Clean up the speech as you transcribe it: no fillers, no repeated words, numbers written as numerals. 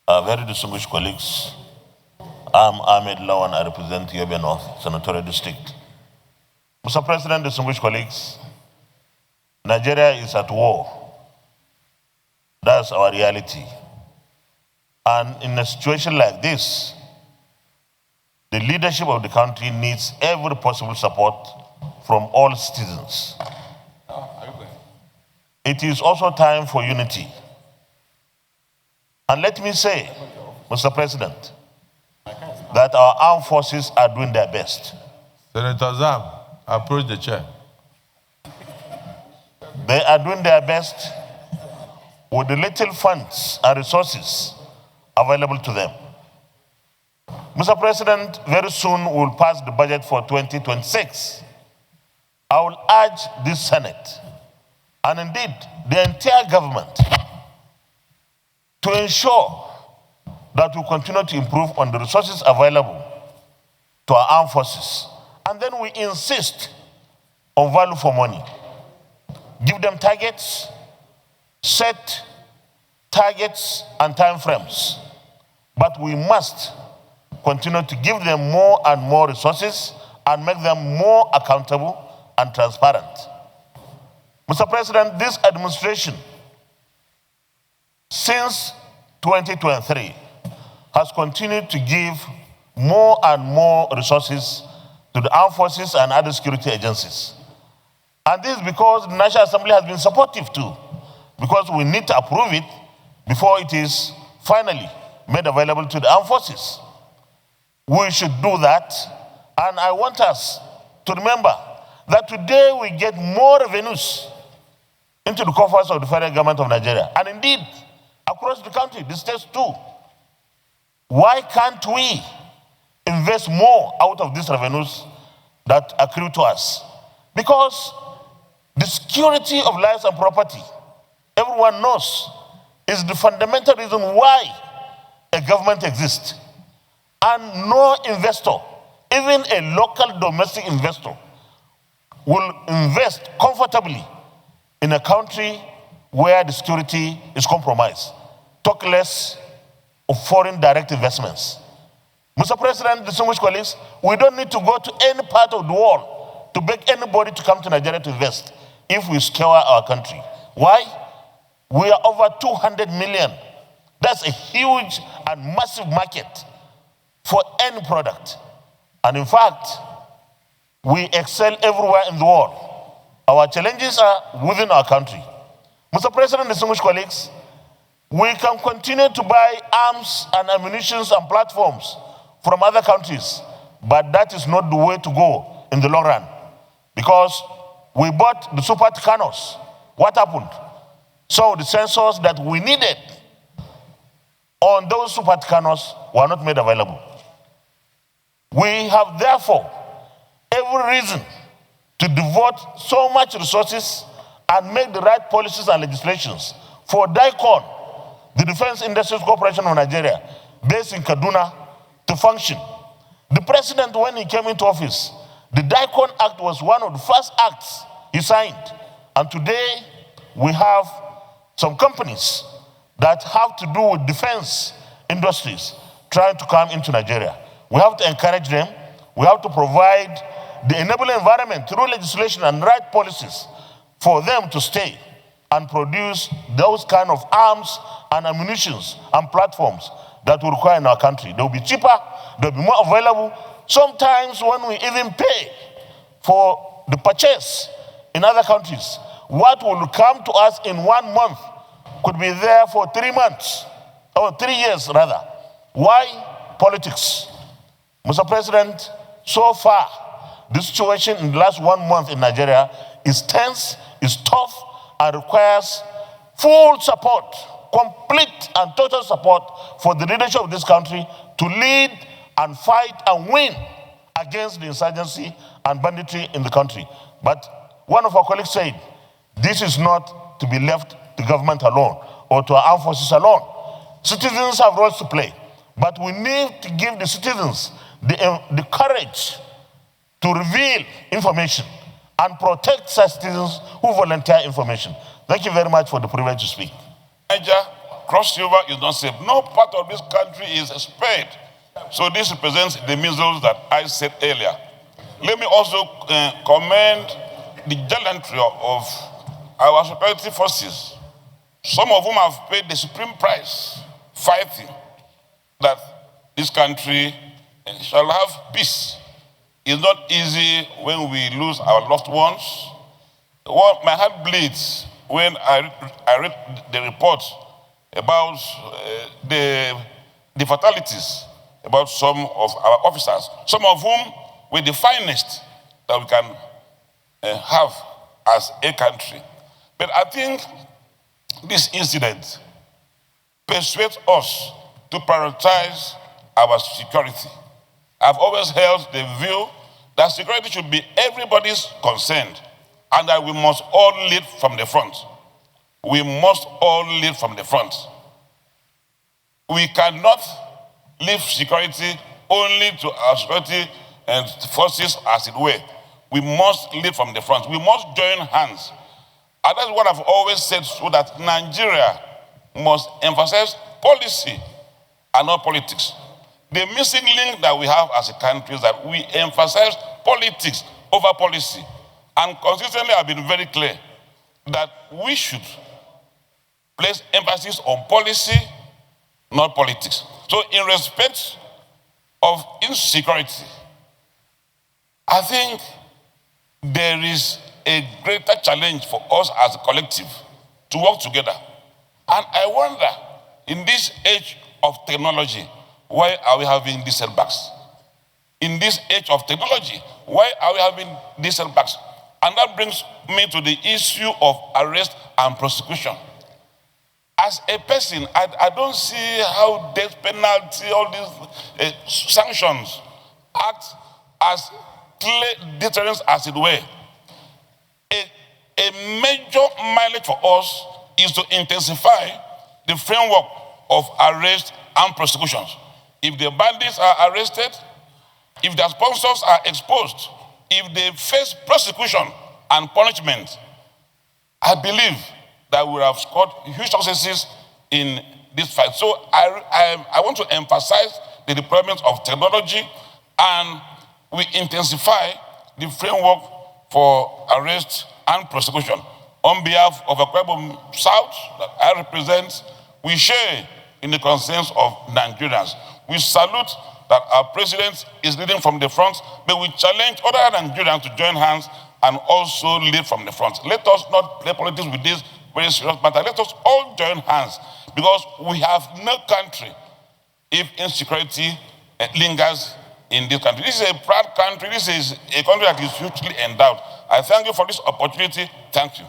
Very distinguished colleagues, I'm Ahmed Lawan, I represent Yobe North Senatorial District. Mr. President, distinguished colleagues, Nigeria is at war. That's our reality. And in a situation like this, the leadership of the country needs every possible support from all citizens. It is also time for unity. And let me say, Mr. President, that our armed forces are doing their best. Senator Zam, approach the chair. They are doing their best with the little funds and resources available to them. Mr. President, very soon we will pass the budget for 2026. I will urge this Senate, and indeed the entire government, to ensure that we continue to improve on the resources available to our armed forces. And then we insist on value for money. Give them targets, set targets and timeframes. But we must continue to give them more and more resources and make them more accountable and transparent. Mr. President, this administration, since 2023, has continued to give more and more resources to the armed forces and other security agencies. And this is because the National Assembly has been supportive too, because we need to approve it before it is finally made available to the armed forces. We should do that, and I want us to remember that today we get more revenues into the coffers of the federal government of Nigeria, and indeed across the country, the states too. Why can't we invest more out of these revenues that accrue to us? Because the security of lives and property, everyone knows, is the fundamental reason why a government exists. And no investor, even a local domestic investor, will invest comfortably in a country where the security is compromised. Talk less of foreign direct investments. Mr. President, distinguished colleagues, we don't need to go to any part of the world to beg anybody to come to Nigeria to invest if we secure our country. Why? We are over 200 million. That's a huge and massive market for any product. And in fact, we excel everywhere in the world. Our challenges are within our country. Mr. President, distinguished colleagues, we can continue to buy arms and ammunition and platforms from other countries, but that is not the way to go in the long run. Because we bought the Super Tucanos. What happened? So the sensors that we needed on those Super Tucanos were not made available. We have therefore every reason to devote so much resources and make the right policies and legislations for DICON, the Defense Industries Corporation of Nigeria, based in Kaduna, to function. The president, when he came into office, the DICON Act was one of the first acts he signed. And today, we have some companies that have to do with defense industries trying to come into Nigeria. We have to encourage them. We have to provide the enabling environment through legislation and right policies for them to stay and produce those kind of arms and ammunition and platforms that we require in our country. They'll be cheaper, they'll be more available. Sometimes when we even pay for the purchase in other countries, what will come to us in 1 month could be there for 3 months, or 3 years rather. Why? Politics. Mr. President, so far, the situation in the last 1 month in Nigeria is tense, is tough, and requires full support, complete and total support for the leadership of this country to lead and fight and win against the insurgency and banditry in the country. But one of our colleagues said, this is not to be left to government alone or to our armed forces alone. Citizens have roles to play, but we need to give the citizens the courage to reveal information and protect such citizens who volunteer information. Thank you very much for the privilege to speak. Niger. Cross River is not safe. No part of this country is spared. So this represents the measles that I said earlier. Let me also commend the gallantry of our security forces, some of whom have paid the supreme price fighting that this country shall have peace. It's not easy when we lose our loved ones. My heart bleeds when I read the report about the fatalities about some of our officers, some of whom were the finest that we can have as a country. But I think this incident persuades us to prioritize our security. I've always held the view that security should be everybody's concern and that we must all lead from the front. We must all lead from the front. We cannot leave security only to our security and forces, as it were. We must lead from the front. We must join hands. And that's what I've always said, so that Nigeria must emphasize policy and not politics. The missing link that we have as a country is that we emphasize politics over policy. And consistently I've been very clear that we should place emphasis on policy, not politics. So in respect of insecurity, I think there is a greater challenge for us as a collective to work together. And I wonder, in this age of technology, why are we having these setbacks? In this age of technology, why are we having these setbacks? And that brings me to the issue of arrest and prosecution. As a person, I don't see how death penalty, all these sanctions act as clear deterrence, as it were. A major mileage for us is to intensify the framework of arrest and prosecutions. If the bandits are arrested, if their sponsors are exposed, if they face prosecution and punishment, I believe that we have scored huge successes in this fight. So I want to emphasize the deployment of technology, and we intensify the framework for arrest and prosecution. On behalf of Akwa Ibom South that I represent, we share in the concerns of Nigerians. We salute that our president is leading from the front, but we challenge other Nigerians to join hands and also lead from the front. Let us not play politics with this very serious matter. Let us all join hands, because we have no country if insecurity lingers in this country. This is a proud country. This is a country that is hugely endowed. I thank you for this opportunity. Thank you.